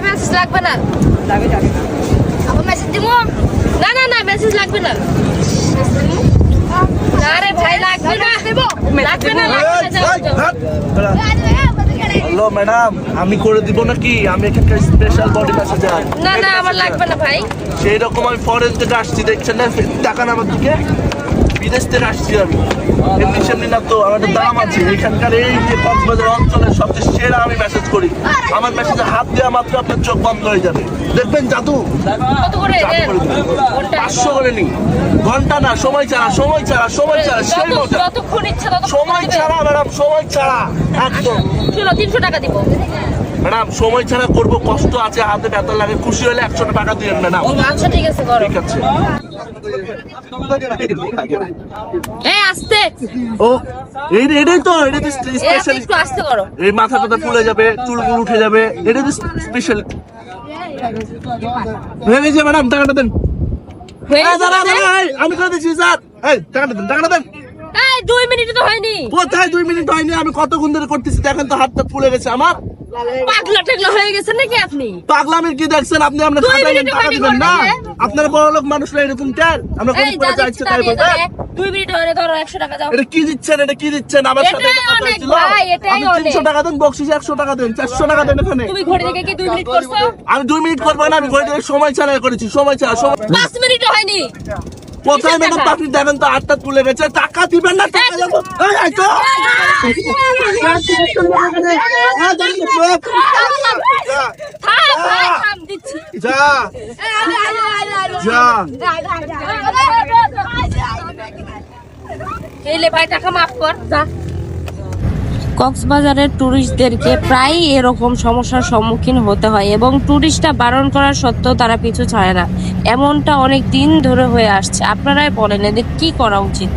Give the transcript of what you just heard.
Message লাগবে না। আবার মেসেজ দিব? না না না মেসেজ লাগবে না। না রে ভাই লাগবে না। লাগবে না লাগবে না, যাও, যাও। হ্যালো ম্যাডাম, আমি করে দিব নাকি? আমি এখানকার স্পেশাল বডি ম্যাসাজার। না না আমার লাগবে না ভাই। সেই রকম আমি ফরেন থেকে আসছি, দেখছেন না? টাকা না আমার দিকে, বিদেশ থেকে আসছি আমি। এমনি সেমনি না তো, আমার একটা দাম আছে। এখানকার এই যে কক্সবাজার অঞ্চলের সবচেয়ে সেরা আমি মেসেজ করি। আমার মেসেজে হাত দেওয়া মাত্র আপনার চোখ বন্ধ হয়ে যাবে, দেখবেন জাদু। কত করে জাদু দেন? করে দিবে। ঘন্টা? 500 করে নি। ঘন্টা না, সময় ছাড়া, সময় ছাড়া, সময় ছাড়া, সেই মজা। যতক্ষণ ইচ্ছা ততক্ষণ সময় দিবে। ছাড়া ম্যাডাম, সময় ছাড়া একদম। শুনো 300 টাকা দিব। ম্যাডাম সময় ছাড়া করবো, কষ্ট আছে, হাতে ব্যথা লাগে, খুশি হলে 100 টাকা দিবেন ম্যাডাম। আচ্ছা ঠিক আছে করো। ঠিক আছে। এই আস্তে। ও এটাই তো, এটা তো এই স্পেশাল। একটু আস্তে করো। এই মাথা টাথা ফুলে যাবে, চুলগুলো উঠে যাবে, এটা তো স্পেশাল। হয়ে গেছে ম্যাডাম, টাকাটা দেন। হয়ে এই, দাঁড়া, গেছে? দাঁড়া, এই, আমি করে দিচ্ছি স্যার। এই টাকাটা দেন, টাকাটা দেন। এই 2 মিনিট তো হয়নি। কোথায় 2 মিনিট হয়নি? আমি কতক্ষণ ধরে করতেছি, দেখেন তো হাতটা ফুলে গেছে আমার। পাগলা টাগলা হয়ে গেছে নাকি আপনি? পাগলামির কি দেখছেন আপনি? আমরা 2 খাটাইলেন, মিনিট টাকা হয়নি দিবেন না? করতে। আপনারা বড় লোক মানুষরা এরকম চান? আমরা এই গরিব করে যা যা দিচ্ছি ইচ্ছে তা তাই দিয়ে বলবেন? দাও। 2 মিনিট হয়নি, ধরো 100 টাকা দাও। এটা কি দিচ্ছেন? এটা কি দিচ্ছেন? আমার সাথে এটাই এটা কথা অনেক হয়েছিল। ভাই, এটাই আপনি 300 অনেক। টাকা দেন, বকশিসে 100 টাকা দেন, 400 টাকা দেন এখানে। তুমি ঘড়ি দেখে কি 2 মিনিট করছো? আমি 2 মিনিট করবো না, আমি ঘড়ি দেখে সময় ছাড়া করেছি, সময় ছাড়া। 5 মিনিট হয়নি। কোথায় ম্যাডাম টাকা? আপনি দেখেন তো হাতটা তুলে গেছে, টাকা দিবেন না? টাকা দেবো। এই, এই তো। থাম ভাই, থাম দিচ্ছি। যা যা। এলে ভাই টাকা মাফ কর, যা। কক্সবাজারের ট্যুরিস্টদেরকে প্রায় এরকম সমস্যার সম্মুখীন হতে হয় এবং ট্যুরিস্টরা বারণ করা সত্ত্বেও তারা পিছু ছাড়ে না। এমনটা অনেক দিন ধরে হয়ে আসছে। আপনারাই বলেন এদের কি করা উচিত?